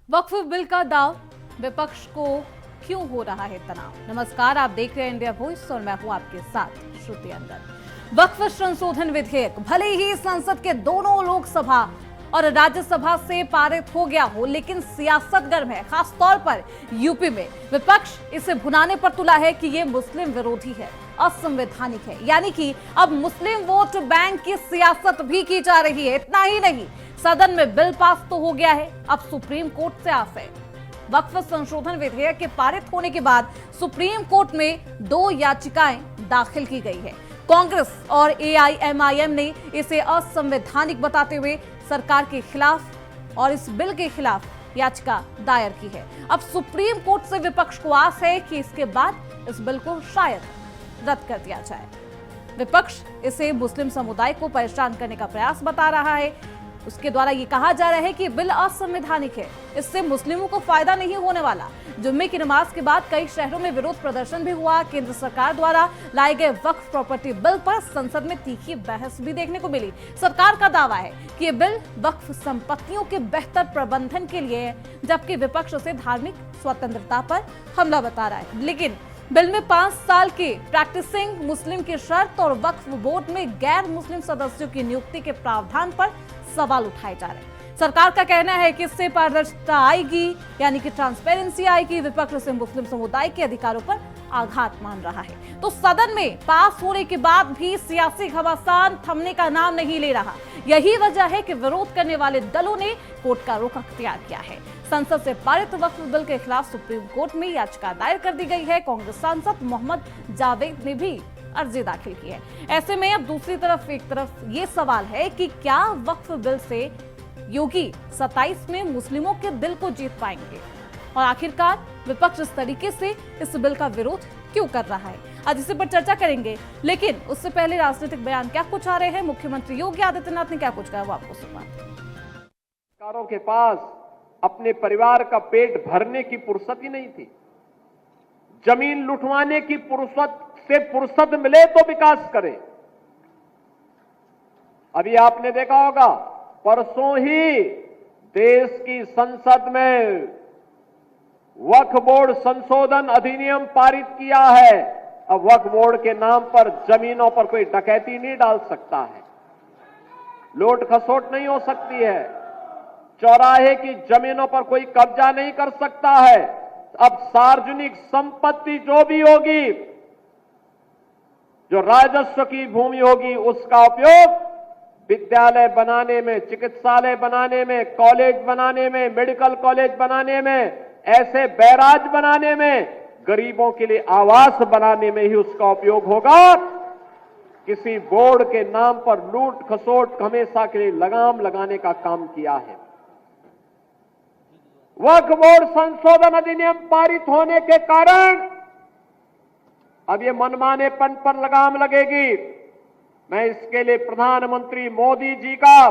वक्फ bill का दाव, विपक्ष को क्यों हो रहा है तनाव। नमस्कार, आप देख रहे हैं इंडिया वॉइस और मैं हूं आपके साथ श्रुति अंगद। वक्फ संशोधन विधेयक भले ही संसद के दोनों लोकसभा और राज्यसभा से पारित हो गया हो, लेकिन सियासत गर्म है। खासतौर पर यूपी में विपक्ष इसे भुनाने पर तुला है कि ये मुस्लिम विरोधी है, असंवैधानिक है। यानी कि अब मुस्लिम वोट बैंक की सियासत भी की जा रही है। इतना ही नहीं, सदन में बिल पास तो हो गया है, अब सुप्रीम कोर्ट से आस है। वक्फ संशोधन विधेयक के पारित होने के बाद सुप्रीम कोर्ट में 2 याचिकाएं दाखिल की गई है। कांग्रेस और एआईएमआईएम ने इसे असंवैधानिक बताते हुए सरकार के खिलाफ और इस बिल के खिलाफ याचिका दायर की है। अब सुप्रीम कोर्ट से विपक्ष को आस है कि इसके बाद इस बिल को शायद रद्द कर दिया जाए। विपक्ष इसे मुस्लिम समुदाय को परेशान करने का प्रयास बता रहा है। उसके द्वारा ये कहा जा रहा है कि बिल असंवैधानिक है, इससे मुस्लिमों को फायदा नहीं होने वाला। जुम्मे की नमाज के बाद कई शहरों में विरोध प्रदर्शन भी हुआ। केंद्र सरकार द्वारा लाए गए वक्फ प्रॉपर्टी बिल पर संसद में तीखी बहस भी देखने को मिली। सरकार का दावा है कि ये बिल वक्फ संपत्तियों के बेहतर प्रबंधन के लिए है, जबकि विपक्ष उसे धार्मिक स्वतंत्रता पर हमला बता रहा है। लेकिन बिल में 5 साल के प्रैक्टिसिंग मुस्लिम की शर्त और वक्फ बोर्ड में गैर मुस्लिम सदस्यों की नियुक्ति के प्रावधान पर सवाल उठाए जा रहे हैं। सरकार का कहना है कि इससे पारदर्शिता आएगी, यानी कि ट्रांसपेरेंसी आएगी। विपक्ष से मुस्लिम समुदाय के अधिकारों पर आघात मान रहा है। तो सदन में पास होने के बाद भी सियासी घमासान थमने का नाम नहीं ले रहा। यही वजह है कि विरोध करने वाले दलों ने कोर्ट का रुख अख्तियार किया है। संसद से पारित वक्फ बिल के खिलाफ सुप्रीम कोर्ट में याचिका दायर कर दी गई है। कांग्रेस सांसद मोहम्मद जावेद ने भी अर्जी दाखिल की है। ऐसे में अब दूसरी तरफ एक तरफ ये सवाल है कि क्या वक्फ बिल से योगी 27 में मुस्लिमों के दिल को जीत पाएंगे, और आखिरकार विपक्ष इस तरीके से इस बिल का विरोध क्यों कर रहा है। आज इसी पर चर्चा करेंगे, लेकिन उससे पहले राजनीतिक बयान क्या कुछ आ रहे हैं। मुख्यमंत्री योगी आदित्यनाथ ने क्या कुछ कहा, वो आपको सुनवाते हैं। सरकारों के पास अपने परिवार का पेट भरने की फुर्सत ही नहीं थी। जमीन लुटवाने की फुर्सत मिले तो विकास करे। अभी आपने देखा होगा, परसों ही देश की संसद में वक्फ बोर्ड संशोधन अधिनियम पारित किया है। अब वक्फ बोर्ड के नाम पर जमीनों पर कोई डकैती नहीं डाल सकता है, लूट खसोट नहीं हो सकती है, चौराहे की जमीनों पर कोई कब्जा नहीं कर सकता है। अब सार्वजनिक संपत्ति जो भी होगी, जो राजस्व की भूमि होगी, उसका उपयोग विद्यालय बनाने में, चिकित्सालय बनाने में, कॉलेज बनाने में, मेडिकल कॉलेज बनाने में, ऐसे बैराज बनाने में, गरीबों के लिए आवास बनाने में ही उसका उपयोग होगा। किसी बोर्ड के नाम पर लूट खसोट हमेशा के लिए लगाम लगाने का काम किया है। वक्फ बोर्ड संशोधन अधिनियम पारित होने के कारण अब ये मनमानेपन पर लगाम लगेगी। मैं इसके लिए प्रधानमंत्री मोदी जी का,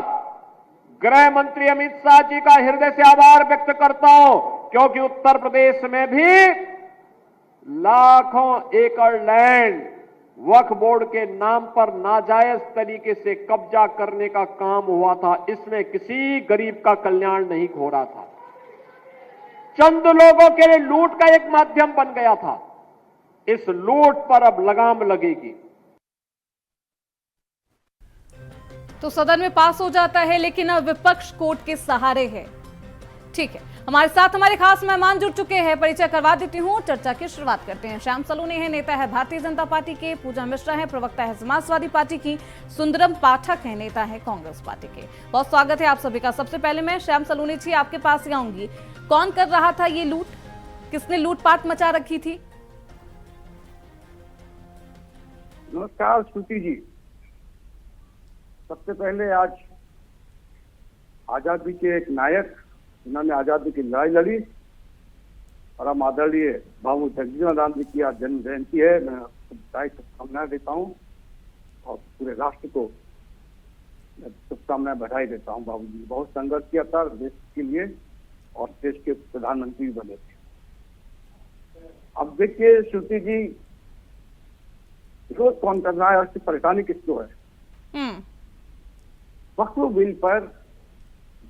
गृह मंत्री अमित शाह जी का हृदय से आभार व्यक्त करता हूं, क्योंकि उत्तर प्रदेश में भी लाखों एकड़ लैंड वक्फ बोर्ड के नाम पर नाजायज तरीके से कब्जा करने का काम हुआ था। इसमें किसी गरीब का कल्याण नहीं हो रहा था, चंद लोगों के लिए लूट का एक माध्यम बन गया था। इस लूट पर अब लगाम लगेगी। तो सदन में पास हो जाता है, लेकिन अब विपक्ष कोर्ट के सहारे है। ठीक है, हमारे साथ हमारे खास मेहमान जुड़ चुके हैं, परिचय करवा देती हूँ। चर्चा की शुरुआत करते हैं। श्याम सलूनी है, नेता है भारतीय जनता पार्टी के। पूजा मिश्रा है, प्रवक्ता है समाजवादी पार्टी की। सुंदरम पाठक है, नेता है कांग्रेस पार्टी के। बहुत स्वागत है आप सभी का। सबसे पहले मैं श्याम सलूनी जी आपके पास ही आऊंगी। कौन कर रहा था ये लूट, किसने लूटपाट मचा रखी थी? नमस्कार श्रुति जी। सबसे पहले आज आजादी के एक नायक, जिन्होंने आजादी की लड़ाई लड़ी, और हम आदरणीय बाबू जगजीवन राम जी की आज जन्म जयंती है। मैं शुभकामनाएं देता हूं और पूरे राष्ट्र को शुभकामनाएं बधाई देता हूं। बाबू जी बहुत संघर्ष किया था देश के लिए और देश के प्रधानमंत्री भी बने थे। अब देखिए श्रुति जी, विरोध कौन कर रहा है और इसकी परेशानी किसको है। वक्फ बिल पर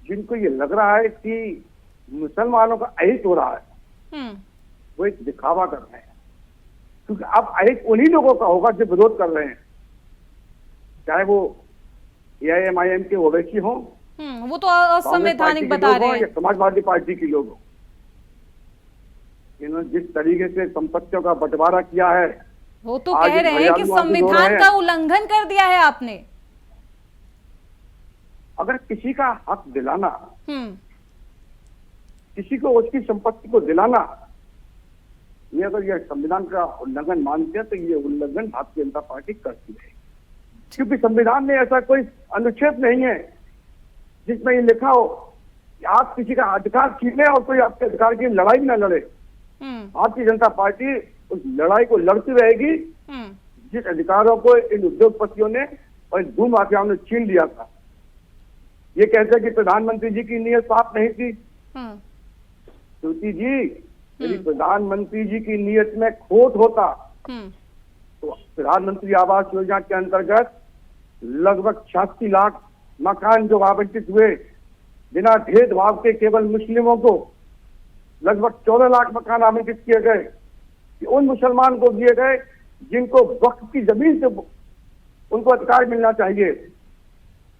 जिनको ये लग रहा है कि मुसलमानों का अहित हो रहा है, हम्म। वो एक दिखावा कर रहे हैं। क्योंकि अब अहित उन्हीं लोगों का होगा जो विरोध कर रहे हैं, चाहे वो AIM के ओवैसी हों, वो तो कांग्रेस पार्टी असंवैधानिक के बता लोग रहे हों या हैं। समाजवादी पार्टी के लोग हों। इन्होंने जिस तरीके से संपत्तियों का बंटवारा किया है, वो तो आज कह रहे हैं कि घड़ियालू आंसू रो रहे संविधान हैं। का उल्लंघन कर दिया है आपने। अगर किसी का हक दिलाना, हम्म। किसी को उसकी संपत्ति को दिलाना, ये अगर ये संविधान का उल्लंघन मानते हैं तो ये उल्लंघन भारतीय जनता पार्टी करती है। क्योंकि संविधान में ऐसा कोई अनुच्छेद नहीं है जिसमें ये लिखा हो कि आप किसी का अधिकार छीने और कोई आपके अधिकार की लड़ाई न लड़े। भारतीय जनता पार्टी उस लड़ाई को लड़ती रहेगी जिस अधिकारों को इन उद्योगपतियों ने और इन भूमाफियाओं ने छीन लिया था। ये कहते हैं कि प्रधानमंत्री जी की नीयत साफ नहीं थी। श्रुति जी, यदि प्रधानमंत्री जी की नीयत में खोट होता तो प्रधानमंत्री आवास योजना के अंतर्गत लगभग 86 लाख मकान जो आवंटित हुए बिना भेदभाव के केवल मुस्लिमों को, लगभग 14 लाख मकान आवंटित किए गए कि उन मुसलमान को दिए गए जिनको वक्फ की जमीन से उनको अधिकार मिलना चाहिए।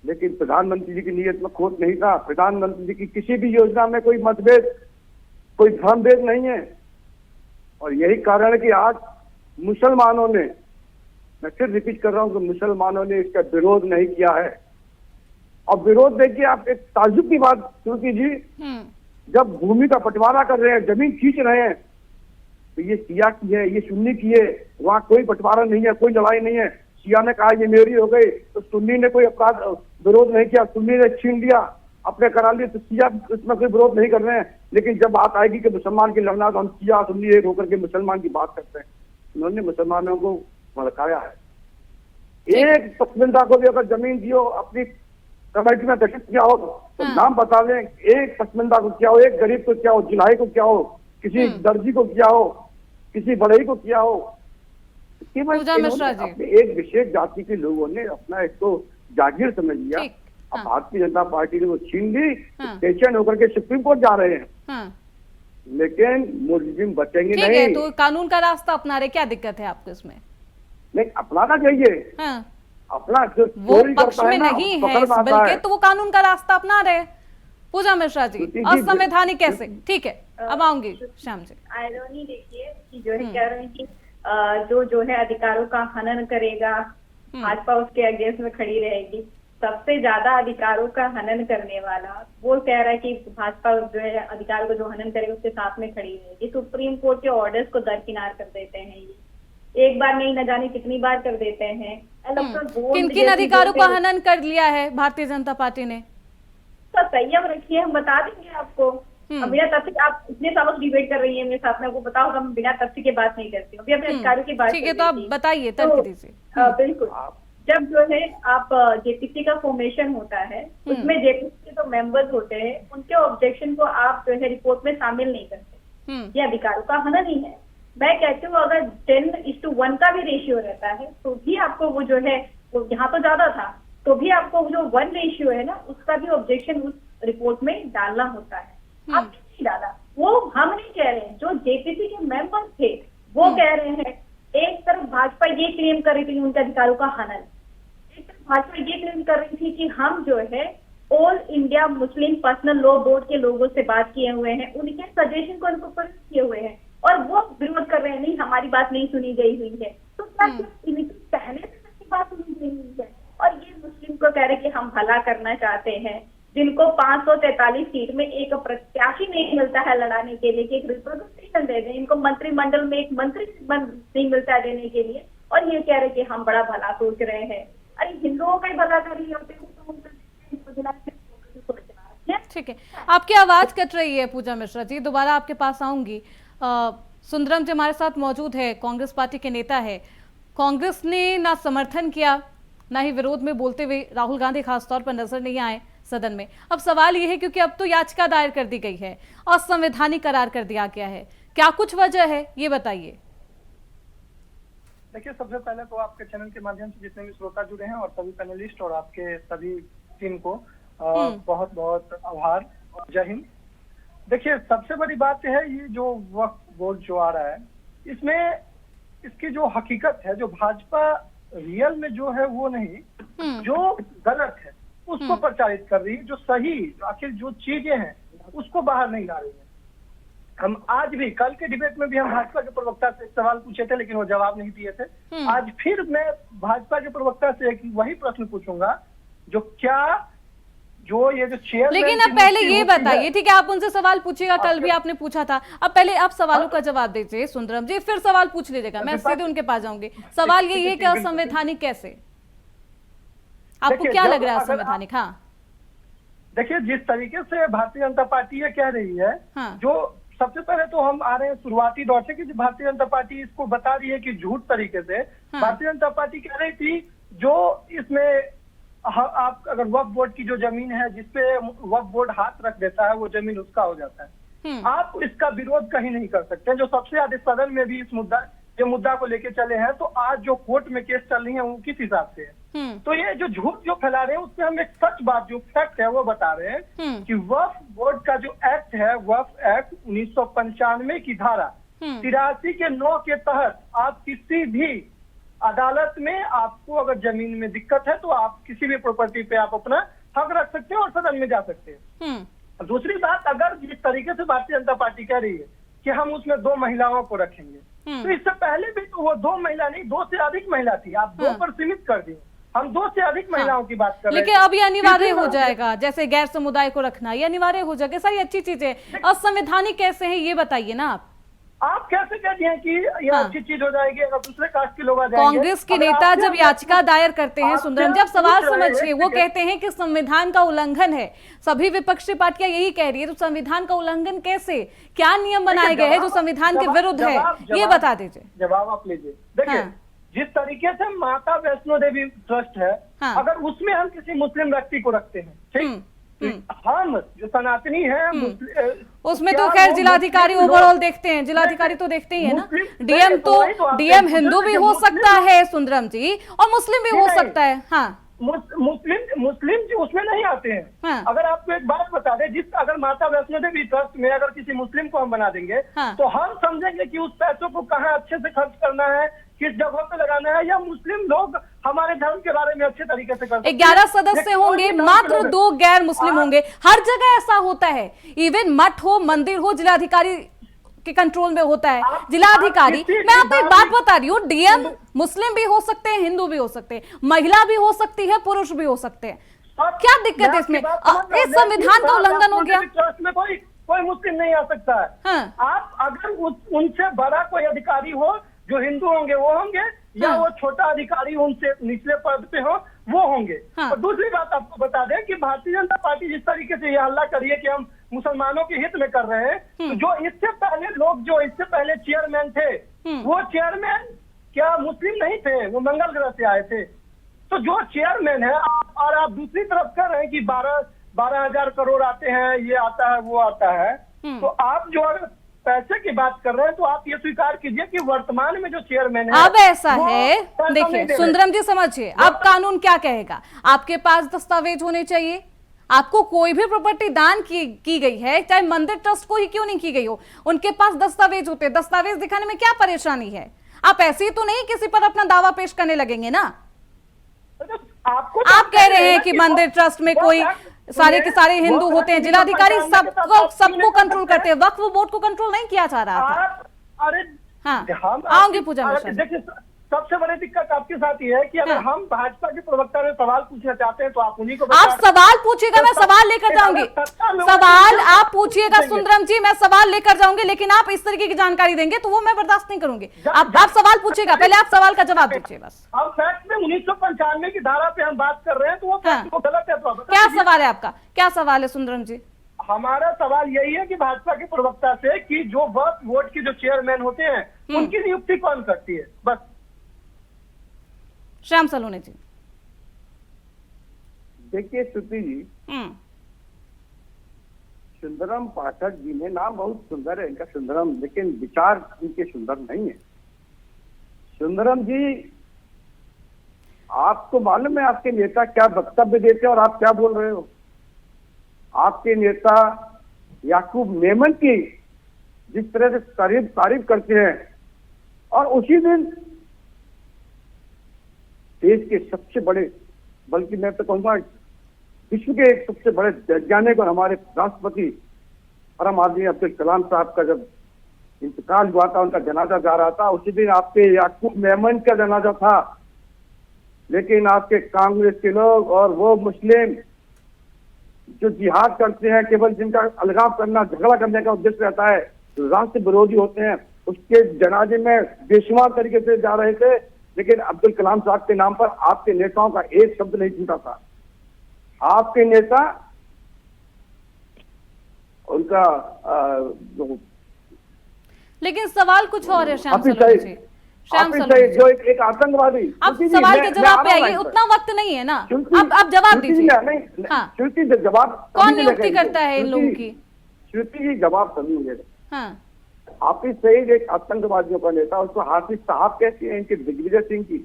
लेकिन प्रधानमंत्री जी की नीयत में खोट नहीं था। प्रधानमंत्री जी की किसी भी योजना में कोई मतभेद, कोई धर्मभेद नहीं है। और यही कारण है कि आज मुसलमानों ने, मैं फिर रिपीट कर रहा हूं कि मुसलमानों ने इसका विरोध नहीं किया है। अब विरोध देखिए, आप एक ताज्जुब की बात श्रुति जी, जब भूमि का बंटवारा कर रहे हैं, जमीन खींच रहे हैं, तो ये शिया की है, ये सुन्नी की है, वहां कोई बंटवारा नहीं है, कोई लड़ाई नहीं है। शिया ने कहा ये मेरी हो गई तो सुन्नी ने कोई अपराध विरोध नहीं किया, सुन्नी ने छीन लिया, अपने करा लिए, तो शिया इसमें कोई विरोध नहीं कर रहे हैं। लेकिन जब बात आएगी कि मुसलमान की लड़ना, तो हम शिया सुन्नी एक होकर के मुसलमान की बात करते हैं। उन्होंने मुसलमानों को भड़काया है। एक पसमानदा को भी अगर जमीन दियो, अपनी कमेटी में गठित किया हो तो नाम बता लें। एक पसमानदा को क्या हो, एक गरीब को क्या हो, जुलाई को क्या हो, किसी दर्जी को क्या हो, किसी बढ़ई को क्या हो। केवल अपने एक विशेष जाति के लोगों ने अपना इसको जागीर समझ लिया। अब भारतीय जनता पार्टी ने वो छीन ली, स्टेशन होकर के सुप्रीम कोर्ट जा रहे हैं। लेकिन मुस्लिम बचेंगे नहीं। तो कानून का रास्ता अपना रहे, क्या दिक्कत है आपको इसमें? नहीं, अपनाना चाहिए। अपना जो वो पक्ष में नहीं है बल्कि, तो वो कानून का रास्ता अपना रहे। पूजा मिश्रा जी, असंवैधानिक कैसे? ठीक है, अब आऊंगी श्याम जी। आयरनी देखिए कि जो है कह रहे हैं कि जो है अधिकारों का हनन करेगा, भाजपा उसके अगेंस्ट में खड़ी रहेगी। सबसे ज्यादा अधिकारों का हनन करने वाला वो कह रहा है कि भाजपा जो है अधिकारों को जो हनन करेगा उसके साथ में खड़ी रहेगी। सुप्रीम कोर्ट के ऑर्डर्स को दरकिनार कर देते हैं, ये एक बार नहीं, न जाने कितनी बार कर देते हैं। किन किन अधिकारों का हनन कर लिया है भारतीय जनता पार्टी ने? तो संयम रखिए, हम बता देंगे आपको। बिना तथ्य, आप इतने सालों से डिबेट कर रही है मेरे साथ में, आपको बताओ हम बिना तथ्य के बात नहीं करते, अभी अपने अधिकारों की बात। ठीक है, तो आप बताइए, तर्क दीजिए। बिल्कुल, जब जो है आप जेपीसी का फॉर्मेशन होता है, उसमें जेपीसी के जो मेंबर्स होते हैं उनके ऑब्जेक्शन को आप जो है रिपोर्ट में शामिल नहीं करते, ये अधिकारों का हनन ही है। मैं कहती हूँ अगर 10:1 का भी रेशियो रहता है तो भी आपको वो जो है, वो यहाँ तो ज्यादा था तो भी आपको जो 1 रेशियो है ना, उसका भी ऑब्जेक्शन उस रिपोर्ट में डालना होता है। आप नहीं डाला, वो हम नहीं कह रहे हैं, जो जेपीसी के मेंबर्स थे वो कह रहे हैं। एक तरफ भाजपा ये क्लेम कर रही थी उनके अधिकारों का हनन, एक तरफ भाजपा ये क्लेम कर रही थी कि हम जो है all India Muslim personal law board के लोगों से बात किए हुए हैं, उनके सजेशन को इनकॉर्पोरेट किए हुए हैं, और वो विरोध कर रहे हैं, नहीं हमारी बात नहीं सुनी गई हुई है। तो क्या इनकी पहले से बात सुनी गई हुई है? और ये मुस्लिम को कह रहे कि हम भला करना चाहते हैं, जिनको 543 सीट में एक प्रत्याशी नहीं मिलता है लड़ाने के लिए कि एक रिप्रेजेंटेशन दे दें, इनको मंत्रिमंडल में एक मंत्री नहीं मिलता है देने के लिए, और ये कह रहे कि हम बड़ा भला सोच रहे हैं। अरे हिंदुओं का ही भला कर रही होते हैं। ठीक है, आपकी आवाज कट रही है पूजा मिश्रा जी, दोबारा आपके पास आऊंगी। सुंदरम जी हमारे साथ मौजूद है, कांग्रेस पार्टी के नेता है। कांग्रेस ने ना समर्थन किया, ना ही विरोध में बोलते हुए राहुल गांधी खासतौर पर नजर नहीं आए सदन में। अब सवाल यह है, क्योंकि अब तो याचिका दायर कर दी गई है, असंवैधानिक करार कर दिया गया है, क्या कुछ वजह है ये बताइए। देखिए, सबसे पहले तो आपके चैनल के माध्यम से जितने भी श्रोता जुड़े हैं और सभी पैनलिस्ट और आपके सभी टीम को बहुत बहुत आभार और जय हिंद। देखिए, सबसे बड़ी बात है ये जो वक्फ बोर्ड जो आ रहा है, इसमें इसकी जो हकीकत है, जो भाजपा रियल में जो है वो नहीं, जो गलत है उसको प्रचारित कर रही है, जो सही आखिर जो चीजें हैं उसको बाहर नहीं ला रही है। हम आज भी, कल के डिबेट में भी हम भाजपा के प्रवक्ता से एक सवाल पूछे थे, लेकिन वो जवाब नहीं दिए थे। आज फिर मैं भाजपा के प्रवक्ता से एक वही प्रश्न पूछूंगा, जो ये जो चेयर, लेकिन अब पहले ये बताइए, ठीक है, आप उनसे सवाल पूछिएगा, कल भी आपने पूछा था, अब पहले आप सवालों का जवाब दीजिए सुंदरम जी, फिर सवाल पूछ लीजिएगा, मैं सीधे उनके पास जाऊंगी। सवाल यही है कि असंवैधानिक कैसे, आपको क्या लग रहा है असंवैधानिक? हाँ, देखिए, जिस तरीके से भारतीय जनता पार्टी ये कह रही है, हाँ। जो सबसे पहले तो हम आ रहे हैं शुरुआती दौर से कि भारतीय जनता पार्टी इसको बता रही है कि झूठ तरीके से भारतीय जनता पार्टी कह रही थी जो इसमें आप अगर वक्फ बोर्ड की जो जमीन है जिसपे वक्फ बोर्ड हाथ रख देता है वो जमीन उसका हो जाता है। आप इसका विरोध कहीं नहीं कर सकते। जो सबसे ज्यादा सदन में भी इस मुद्दा को लेके चले हैं, तो आज जो कोर्ट में केस चल रही है वो किस हिसाब से है। तो ये जो झूठ जो फैला रहे हैं उसमें हम एक सच बात जो फैक्ट है वो बता रहे हैं कि वक्फ बोर्ड का जो एक्ट है, वक्फ एक्ट 1995 की धारा 83 के 9 के तहत आप किसी भी अदालत में आपको अगर जमीन में दिक्कत है तो आप किसी भी प्रॉपर्टी पे आप अपना हक रख सकते हैं और सदन में जा सकते हैं। दूसरी बात, अगर जिस तरीके से भारतीय जनता पार्टी कह रही है कि हम उसमें 2 महिलाओं को रखेंगे, तो इससे पहले भी तो वो 2 महिला नहीं 2 से अधिक महिला थी, आप 2 पर सीमित कर दिए। हम 2 से अधिक महिलाओं की बात कर रहे हैं, लेकिन अब ये अनिवार्य हो जाएगा, जैसे गैर समुदाय को रखना ये अनिवार्य हो जाएगा। सारी अच्छी चीजें, असंवैधानिक कैसे है ये बताइए ना आप कैसे कह दिए कि ये अच्छी चीज हो जाएगी अगर दूसरे कास्ट के लोग आ जाएंगे? कांग्रेस के नेता जब याचिका दायर करते हैं सुंदरम, जब सवाल समझिए, वो कहते हैं कि संविधान का उल्लंघन है, सभी विपक्षी पार्टियां यही कह रही है, तो संविधान का उल्लंघन कैसे, क्या नियम बनाए गए हैं जो संविधान के विरुद्ध है, ये बता दीजिए। जवाब आप लीजिए। देखिए, जिस तरीके से माता वैष्णो देवी ट्रस्ट है, अगर उसमें हम किसी मुस्लिम व्यक्ति को रखते हैं, ठीक, हम जो सनातनी है उसमें तो खैर जिलाधिकारी ओवरऑल देखते हैं, जिलाधिकारी तो देखते ही है ना, डीएम तो डीएम हिंदू भी हो सकता है सुंदरम जी, और मुस्लिम भी हो सकता है। हाँ, मुस्लिम जी उसमें नहीं आते हैं। अगर आपको एक बात बता दें, अगर माता वैष्णो देवी ट्रस्ट में अगर किसी मुस्लिम को हम बना देंगे तो हम समझेंगे कि उस पैसों को कहाँ अच्छे से खर्च करना है, किस जगह पे लगाना है, या मुस्लिम लोग हमारे धर्म के बारे में अच्छे तरीके से कर 11 सदस्य होंगे, मात्र 2 गैर मुस्लिम होंगे। हर जगह ऐसा होता है, इवन मठ हो, मंदिर हो, जिलाधिकारी के कंट्रोल में होता है। जिलाधिकारी, मैं आपको एक बात बता रही हूँ, डीएम मुस्लिम भी हो सकते हैं, हिंदू भी हो सकते हैं, महिला भी हो सकती है, पुरुष भी हो सकते हैं। क्या दिक्कत है इसमें? इस संविधान का उल्लंघन हो गया। ट्रस्ट में कोई मुस्लिम नहीं आ सकता है। आप अगर उनसे बड़ा कोई अधिकारी हो जो हिंदू होंगे वो होंगे, या वो छोटा अधिकारी उनसे निचले पद पे हो वो होंगे। और दूसरी बात आपको बता दें कि भारतीय जनता पार्टी जिस तरीके से ये हल्ला कर रही है कि हम मुसलमानों के हित में कर रहे हैं, तो जो इससे पहले लोग जो इससे पहले चेयरमैन थे, वो चेयरमैन क्या मुस्लिम नहीं थे, वो मंगल ग्रह से आए थे। तो जो चेयरमैन है, और आप दूसरी तरफ कह रहे हैं कि 12,000 करोड़ आते हैं, ये आता है वो आता है, तो आप जो पैसे की बात कर रहे हैं तो आप ये स्वीकार कीजिए कि वर्तमान में जो चेयरमैन है, अब ऐसा है, देखिए सुंदरम जी समझिए, अब कानून क्या कहेगा, आपके पास दस्तावेज होने चाहिए। आपको कोई भी प्रॉपर्टी दान की गई है, चाहे मंदिर ट्रस्ट को ही क्यों नहीं की गई हो, उनके पास दस्तावेज होते हैं। दस्तावेज दिखाने में क्या परेशानी है? आप ऐसे ही तो नहीं किसी पर अपना दावा पेश करने लगेंगे ना। आप कह रहे हैं कि मंदिर ट्रस्ट में कोई सारे के सारे हिंदू होते हैं, जिलाधिकारी सबको कंट्रोल करते हैं, वक्फ बोर्ड को कंट्रोल नहीं किया जा रहा था। अरे हाँ, आऊंगी पूजा मिश्रा। देखिए, सबसे बड़ी दिक्कत आपके साथ ये है कि अगर हम भाजपा के प्रवक्ता में सवाल पूछना चाहते हैं तो आप उन्हीं को आप सवाल पूछिएगा, मैं सवाल लेकर जाऊंगी। सवाल आप पूछिएगा सुंदरम जी, मैं सवाल लेकर जाऊंगी, लेकिन आप इस तरीके की जानकारी देंगे तो वो मैं बर्दाश्त नहीं करूंगी। आप सवाल पूछिएगा, पहले आप सवाल का जवाब दीजिए बस। हम फैक्ट में 1995 की धारा पे हम बात कर रहे हैं तो वो गलत है। तो क्या सवाल है आपका, क्या सवाल है सुंदरम जी? हमारा सवाल यही है कि भाजपा के प्रवक्ता से कि जो वक्फ बोर्ड के जो चेयरमैन होते हैं उनकी नियुक्ति कौन करती है, बस। श्याम सलोने जी। देखिए श्रुति जी, सुंदरम पाठक जी ने नाम बहुत सुंदर है इनका सुंदरम, लेकिन विचार इनके सुंदर नहीं है। सुंदरम जी, आपको मालूम है आपके नेता क्या वक्तव्य देते हैं और आप क्या बोल रहे हो? आपके नेता याकूब मेमन की जिस तरह से तारीफ करते हैं, और उसी दिन देश के सबसे बड़े, बल्कि मैं तो कहूंगा विश्व के एक सबसे बड़े वैज्ञानिक और हमारे राष्ट्रपति परम आदरणीय अब्दुल कलाम साहब का जब इंतकाल हुआ था, उनका जनाजा जा रहा था, उसी दिन आपके याकूब मेमन का जनाजा था। लेकिन आपके कांग्रेस के लोग और वो मुस्लिम जो जिहाद करते हैं, केवल जिनका अलगाव करना, झगड़ा करने का उद्देश्य रहता है, राष्ट्र विरोधी होते हैं, उसके जनाजे में बेशुमार तरीके से जा रहे थे। लेकिन अब्दुल कलाम साहब के नाम पर आपके नेताओं का एक शब्द नहीं छूटा था। आपके नेता उनका जो, लेकिन सवाल कुछ और है श्याम हाफिज सलोनी सईद, जी। श्याम हाफिज सलोनी सईद जी, जो एक आतंकवादी। अब श्रुति जी, सवाल के मैं जवाब आ पे रहा हूं आइए, लाइन पर। उतना वक्त नहीं है ना, श्रुति- अब जवाब श्रुति जी, दीजिए। नहीं, हाँ, श्रुति जी, जवाब कौन तभी नियुक्ति मिलेगा करता है इन इनको। लोगों की? श्रुति जी, जवाब तभी मिलेगा। हाँ, हाफिज सईद एक आतंकवादियों का नेता, उसको हाफिज साहब कहते हैं, इनके दिग्विजय सिंह की,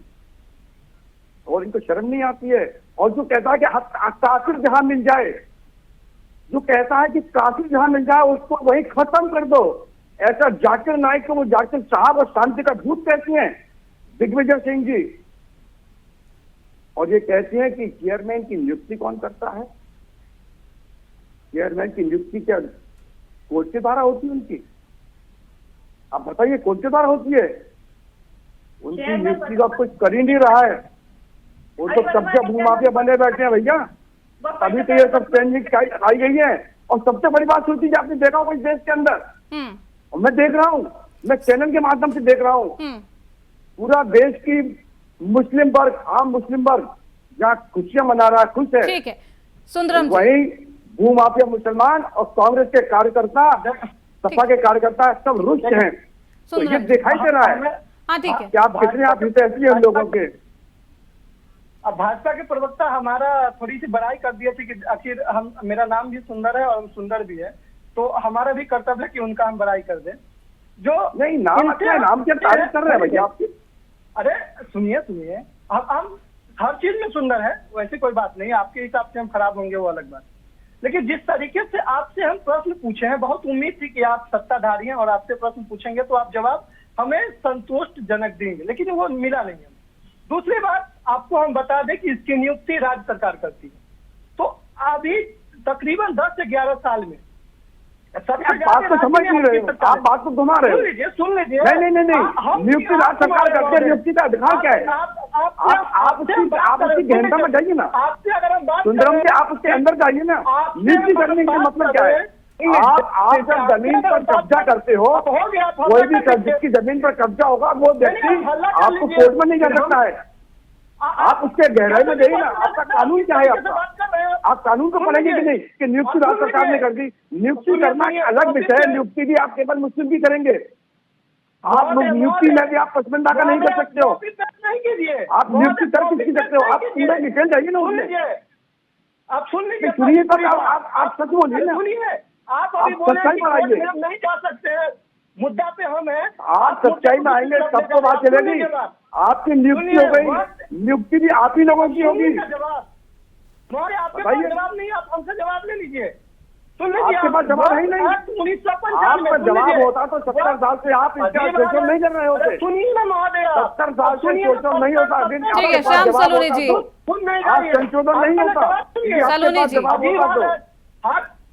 और इनको शर्म नहीं आती है। और जो कहता है कि काफिर जहां मिल जाए, जो कहता है कि काफिर जहां मिल जाए उसको वही खत्म कर दो, ऐसा जाकिर नाइक को वो जाकिर साहब और शांति का दूत कहती हैं दिग्विजय सिंह जी। और ये कहती हैं कि चेयरमैन की नियुक्ति कौन करता है? चेयरमैन की नियुक्ति क्या कोर्ट के द्वारा होती है उनकी? आप बताइए, कोर्ट के द्वारा होती है? उनकी नियुक्ति का कुछ कर ही नहीं रहा है, वो तो कब्जा भूमाफिया बने बैठे हैं भैया। अभी तो ये सब ट्रेंडिंग आई गई है। और सबसे बड़ी बात सुनती है, आपने देखा हो कोई देश के अंदर, और मैं देख रहा हूँ, मैं चैनल के माध्यम से देख रहा हूँ, पूरा देश की मुस्लिम वर्ग, आम मुस्लिम वर्ग जहाँ खुशियां मना रहा है, खुश है, ठीक है सुंदरम जी। वही भूमाफिया मुसलमान और कांग्रेस के कार्यकर्ता, सपा के कार्यकर्ता सब रुष्ट हैं। तो ये सुंदरम जी, दिखाई दे रहा है हाँ ठीक है। कि आप कितने आप हितैषी हैं उन लोगों के। अब भाजपा के प्रवक्ता हमारा थोड़ी सी बड़ाई कर दिए थे कि आखिर हम, मेरा नाम भी सुंदर है और हम सुंदर भी है, तो हमारा भी कर्तव्य है कि उनका हम बड़ाई कर दें। जो नहीं, नाम अच्छा है, नाम क्या तारीफ कर रहे हैं भैया आपकी? अरे सुनिए सुनिए, हम हर चीज में सुंदर है, वैसे कोई बात नहीं, आपके हिसाब से हम खराब होंगे वो अलग बात। लेकिन जिस तरीके से आपसे हम प्रश्न पूछे हैं, बहुत उम्मीद थी कि आप सत्ताधारी हैं और आपसे प्रश्न पूछेंगे तो आप जवाब हमें संतोषजनक देंगे, लेकिन वो मिला नहीं हमें। दूसरी बात, आपको हम बता दें कि इसकी नियुक्ति राज्य सरकार करती है। तो अभी तकरीबन 10 से 11 साल में बात तो समझ नहीं रहे हो, आप बात तो घुमा रहे हो। सुन लीजिए। नहीं, नियुक्ति राज्य सरकार करती है, नियुक्ति का अधिकार क्या है? आप उसकी गहनता में जाइए ना, आपसे अगर हम बात सुंदरम जी, आप उसके अंदर जाइए ना। नियुक्ति करने का मतलब क्या है? आप जब जमीन पर कब्जा करते हो, कोई भी जिसकी जमीन पर कब्जा होगा वो व्यक्ति आपको कोर्ट में नहीं जा सकता है। आप उसके गहराई में जाइए ना, आपका कानून क्या है? आपका आप कानून को पढ़ेंगे कि नहीं कि नियुक्ति राज्य सरकार ने कर दी? नियुक्ति करना एक अलग विषय है, नियुक्ति भी आप केवल मुस्लिम की करेंगे। आप नियुक्ति में भी आप पसमंदा का नहीं कर सकते हो, आप नियुक्ति कर किसकी सकते हो? आप पूरा डिटेल जाइए ना उसमें, आप सुन लीजिए, सुनिए तब आप सच बोलिए ना, सुनिए। आप अभी बोले कि कोर्ट में हम नहीं जा सकते हैं, मुद्दा पे हम है। आप सच्चाई में आएंगे तब तो बात चलेगी। आपकी नियुक्ति हो गई, नियुक्ति भी आप ही लोगों की होगी। जवाब आपके पास जवाब नहीं, आप हमसे जवाब ले लीजिए। सुन लीजिए, आपके पास जवाब है ही नहीं। 1995 आपका जवाब होता तो 70 साल से आप इसका शोषण नहीं कर रहे होते। सुनिए ना महोदय, 70 साल से शोषण नहीं होता। ठीक है श्याम सलोनी जी, संशोधन नहीं होता। सलोनी जी, जवाब होता तो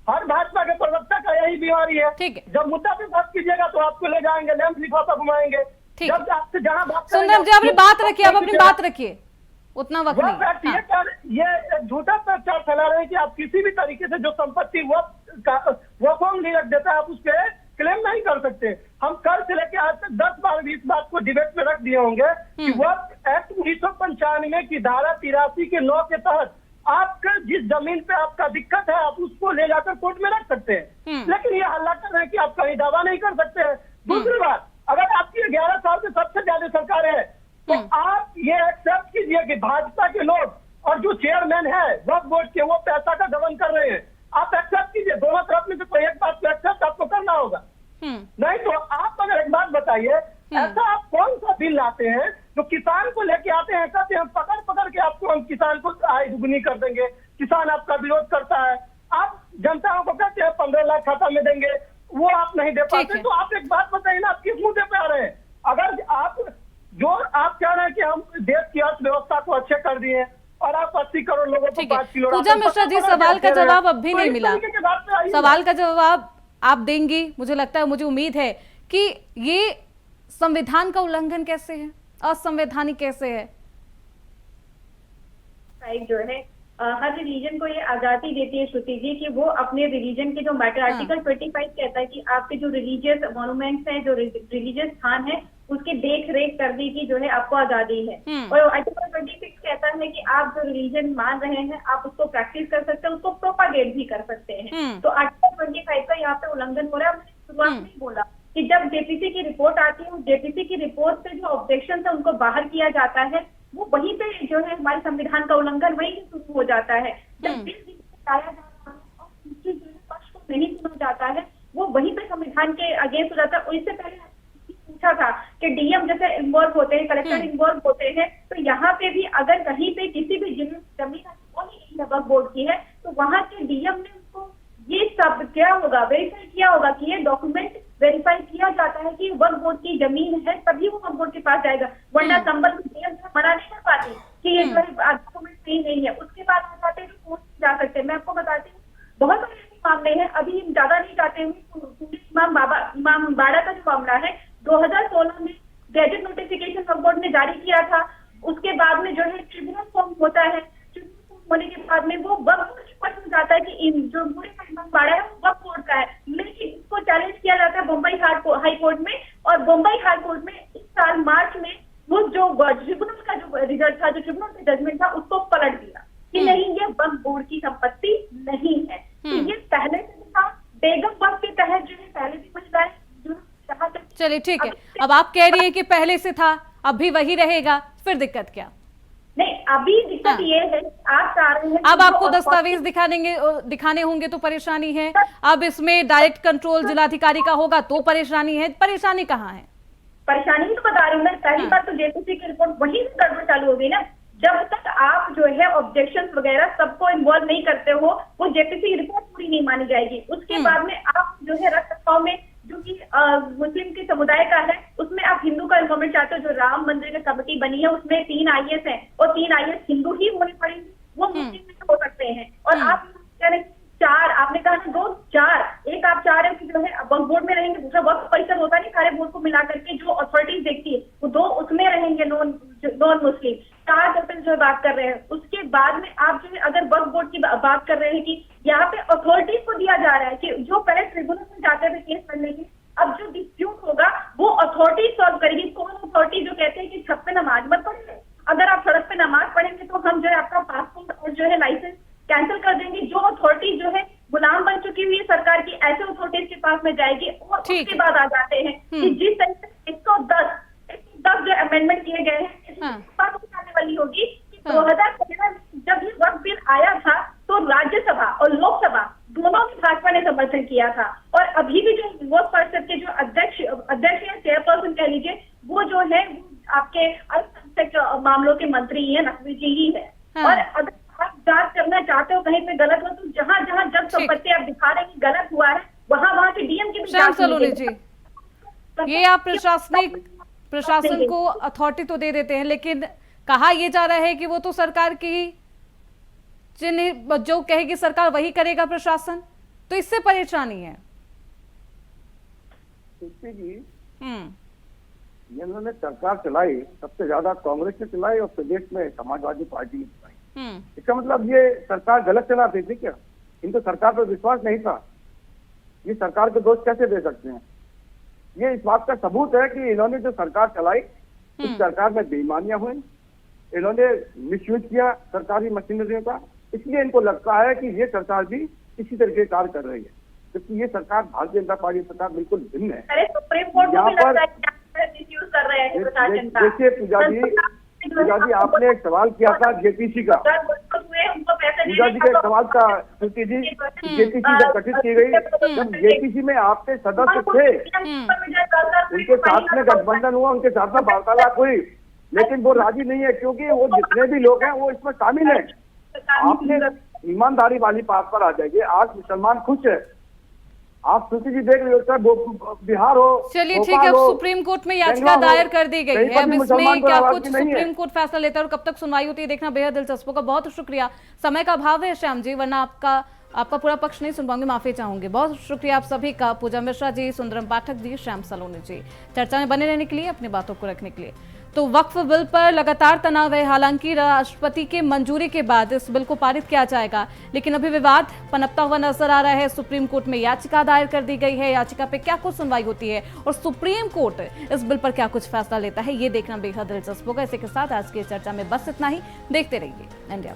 हर भाजपा के प्रवक्ता का यही बीमारी है। ठीक है, जब मुद्दा पे बात कीजिएगा तो आपको ले जाएंगे, लैंप लिफाफा घुमाएंगे। ठीक है, जब आपसे जहाँ बात सुंदरम जी अपनी बात रखिए, अब अपनी बात रखिए, उतना वक्त नहीं। हाँ। ये झूठा प्रचार फैला रहे हैं कि आप किसी भी तरीके से जो संपत्ति वो फॉर्म नहीं रख देता है, आप उस पर क्लेम नहीं कर सकते। हम कल से लेकर आज तक 10 बार इस बात को डिबेट में रख दिए होंगे कि वक्त एक्ट 1995 की धारा 83 के 9 के तहत आपका जिस जमीन पे आपका दिक्कत है, आप उसको ले जाकर कोर्ट में रख सकते हैं। लेकिन ये हल्ला कर रहे हैं कि आप कहीं दावा नहीं कर सकते हैं। दूसरी बात, अगर आपकी 11 साल से सबसे ज्यादा सरकार है तो आप ये एक्सेप्ट कीजिए कि भाजपा के लोग और जो चेयरमैन है वक्फ बोर्ड के, वो पैसा का गबन कर रहे हैं। आप एक्सेप्ट कीजिए, दोनों तरफ में से कोई एक बात को एक्सेप्ट आपको करना होगा। नहीं तो आप अगर एक बात बताइए, ऐसा आप कौन सा बिल लाते हैं जो किसान को लेके आते हैं, कहते हैं पकड़ पकड़ के आपको हम किसान को आय दुगनी कर देंगे, किसान आपका विरोध करता है। आप जनताओं को कहते हैं 15 लाख भाषा में देंगे, वो आप नहीं दे ठीक पाते। है। तो आप एक बात बताइए ना, आप किस मुद्दे पे आ रहे हैं? अगर आप कह रहे हैं कि हम देश की अर्थव्यवस्था को अच्छे कर दिए और आप 80 करोड़ लोगों को ठीक है 5 किलो पूजा राशन, मिश्रा जी, 50 सवाल का दे रहे हैं। जवाब अब भी तो नहीं इस मिला। तरीके की बात पे आइए ना। सवाल का जवाब आप देंगी, मुझे लगता है, मुझे उम्मीद है कि ये संविधान का उल्लंघन कैसे है, असंवैधानिक कैसे है? जो है हर रिलीजन को ये आजादी देती है श्रुति जी कि वो अपने रिलीजन के जो मैटर आर्टिकल 25 कहता है कि आपके जो रिलीजियस मॉन्यूमेंट्स हैं, जो रिलीजियस स्थान है, उसकी देख रेख करने की जो है आपको आजादी है। और आर्टिकल 26 कहता है कि आप जो रिलीजन मान रहे हैं आप उसको प्रैक्टिस कर सकते हैं, उसको प्रोपागेट भी कर सकते हैं। तो आर्टिकल 25 का यहाँ पे उल्लंघन हो रहा है। मैंने शुरुआत में ही बोला कि जब जेपीसी की रिपोर्ट आती है, जेपीसी की रिपोर्ट से जो ऑब्जेक्शन है उनको बाहर किया जाता है, वो वहीं पे जो है हमारे संविधान का उल्लंघन वहीं से शुरू हो जाता है। जब बिल लाया जाता है और दूसरे जो पक्ष को नहीं सुना जाता है, वो वहीं पे संविधान के अगेंस्ट हो जाता है। और इससे पहले पूछा था कि डीएम जैसे इन्वॉल्व होते हैं, कलेक्टर इन्वॉल्व होते हैं, तो यहाँ पे भी अगर कहीं पे किसी भी जमीन वक्फ बोर्ड की है तो वहाँ के डीएम ने उनको ये सब क्या होगा, वेरीफाई किया होगा कि ये डॉक्यूमेंट वेरीफाई किया जाता है कि वक्फ बोर्ड की जमीन है, तभी वो वक्फ बोर्ड के पास जाएगा। वरना संबल डीएम मना नहीं कर पाती कि ये जो है डॉक्यूमेंट सही नहीं है, उसके बाद हम जाते हैं कोर्ट जा सकते हैं। मैं आपको बताती हूँ बहुत सारे ऐसे मामले हैं, अभी हम ज्यादा नहीं जाते हुए इमाम बाड़ा का जो मामला है 2016 में गैजेट नोटिफिकेशन वक्फ बोर्ड ने जारी किया था। उसके बाद में जो है ट्रिब्यूनल फॉर्म होता है, ट्रिब्यूनल फॉर्म होने के बाद में वो वक्फ बोर्ड हो जाता है कि इन जो पूरे इमाम बाड़ा है वो वक्फ बोर्ड का है, लेकिन इसको चैलेंज किया जाता है बम्बई हाई कोर्ट में। और बम्बई हाई कोर्ट में इस साल मार्च में वो जो ट्रिब्यूनल का जो रिजल्ट था, जो ट्रिब्यूनल का जजमेंट था, उसको पलट दिया कि नहीं, ये वक्फ बोर्ड की संपत्ति नहीं है। तो ये पहले से था, बेगम वक्फ के तहत जो है पहले भी महिलाएं चलिए ठीक है, अब आप कह रही है कि पहले से था, अब भी वही रहेगा, फिर दिक्कत क्या? नहीं, अभी दिक्कत ये है आप चाह रहे हैं अब आपको दस्तावेज दिखाने होंगे तो परेशानी है, अब इसमें डायरेक्ट कंट्रोल जिलाधिकारी का होगा तो परेशानी है। परेशानी कहाँ है? परेशानी तो बता रही हूँ मैं। पहली बार तो जेपीसी की रिपोर्ट वहीं से गड़बड़ चालू होगी ना, जब तक आप जो है ऑब्जेक्शन वगैरह सबको इन्वॉल्व नहीं करते हो, वो जेपीसी की रिपोर्ट पूरी नहीं मानी जाएगी। उसके बाद में आप जो है रखरखाव में जो कि मुस्लिम के समुदाय का है, उसमें आप हिंदू का इन्वॉल्वमेंट चाहते हो। जो राम मंदिर की कमेटी बनी है उसमें 3 IAS हैं और 3 IAS हिंदू ही होने पड़ेंगे, वो मुस्लिम में हो सकते हैं। और आप कह रहे 4, आपने कहा ना 2, 4, एक आप चाह रहे हो कि जो है वक्फ बोर्ड में रहेंगे, दूसरा वक्फ परिषद होता नहीं, सारे बोर्ड को मिला करके जो अथॉरिटीज देखती है वो 2 उसमें रहेंगे, नॉन मुस्लिम। 4 टोटल जो बात कर रहे हैं। उसके बाद में आप जो है अगर वक्फ बोर्ड की बात कर रहे हैं कि यहाँ पे अथॉरिटीज को दिया जा रहा है कि जो पहले ट्रिब्यूनल में जाते थे केस करने की, अब जो डिस्प्यूट होगा वो अथॉरिटी सॉल्व करेगी। कौन अथॉरिटी? जो कहते हैं कि छत पे नमाज मत पढ़ेंगे, अगर आप सड़क पे नमाज पढ़ेंगे तो हम जो है आपका पासपोर्ट और जो है लाइसेंस कैंसिल कर देंगे। जो अथॉरिटी जो है गुलाम बन चुकी हुई है सरकार की, ऐसे अथॉरिटीज के पास में जाएगी। और उसके बाद आ जाते हैं कि जिस तरीके से 110 जो अमेंडमेंट किए गए हैं, बात आने वाली होगी कि 2013 जब ये वक्फ बिल आया था तो राज्यसभा और लोकसभा दोनों में भाजपा ने समर्थन किया था। और अभी भी जो वक्फ परिषद के जो अध्यक्ष या चेयरपर्सन कह लीजिए, वो जो है आपके अल्पसंख्यक मामलों के मंत्री हैं, नकवी जी ही है। और अगर आप जांच करना चाहते हो कहीं पे गलत हो, तो जहां जहां जब संपत्ति आप दिखा रहे हैं कि गलत हुआ है, वहां के डीएम की भी श्याम सलोनी जी, ये आप प्रशासन को अथॉरिटी तो दे देते हैं, लेकिन कहा यह जा रहा है कि वो तो सरकार की जो कहेगी सरकार वही करेगा प्रशासन, तो इससे परेशानी है। इन्होंने सरकार चलाई, सबसे ज्यादा कांग्रेस ने चलाई और प्रदेश में समाजवादी पार्टी ने चलाई। इसका मतलब ये सरकार गलत चलाती थी क्या? इनको सरकार पर विश्वास नहीं था? ये सरकार को दोष कैसे दे सकते हैं? ये इस बात का सबूत है कि इन्होंने जो सरकार चलाई उस सरकार में बेईमानियां हुई, इन्होंने मिसयूज किया सरकारी मशीनरियों का, इसलिए इनको लगता है कि ये सरकार भी इसी तरीके कार्य कर रही है, क्योंकि ये सरकार भारतीय जनता पार्टी सरकार बिल्कुल भिन्न है। यहाँ पर देखिए पूजा जी आपने एक सवाल किया था जेपीसी का। पूजा जी का एक सवाल था श्रुति जी, जेपीसी जब गठित की गई, जब जेपीसी में आपके सदस्य थे, उनके साथ में गठबंधन हुआ, उनके साथ में वार्तालाप हुई, लेकिन वो राजी नहीं है, क्योंकि वो जितने भी लोग हैं वो इसमें शामिल हैं। आपने ईमानदारी वाली बात पर आ जाइए। आज मुसलमान खुश है, आप स्थिति की देख रहे हो, चाहे बिहार हो, चलिए ठीक भोपाल है, हो, सुप्रीम कोर्ट में याचिका बेंगलोर हो, दायर कर दी गई कहीं है। पर अब भी इसमें मुसलमान को क्या आवाज कुछ नहीं है। सुप्रीम कोर्ट फैसला लेता है और कब तक सुनवाई होती है देखना बेहद दिलचस्प होगा। बहुत शुक्रिया, समय का अभाव है श्याम जी, वरना आपका पूरा पक्ष नहीं सुन पाऊंगी, माफी चाहूंगी। बहुत शुक्रिया आप सभी का, पूजा मिश्रा जी, सुंदरम पाठक जी, श्याम सलोनी जी, चर्चा में बने रहने के लिए, अपनी बातों को रखने के लिए। तो वक्फ बिल पर लगातार तनाव है, हालांकि राष्ट्रपति के मंजूरी के बाद इस बिल को पारित किया जाएगा, लेकिन अभी विवाद पनपता हुआ नजर आ रहा है। सुप्रीम कोर्ट में याचिका दायर कर दी गई है, याचिका पे क्या कुछ सुनवाई होती है और सुप्रीम कोर्ट इस बिल पर क्या कुछ फैसला लेता है, ये देखना बेहद दिलचस्प होगा। इसी के साथ आज की चर्चा में बस इतना ही। देखते रहिए इंडिया।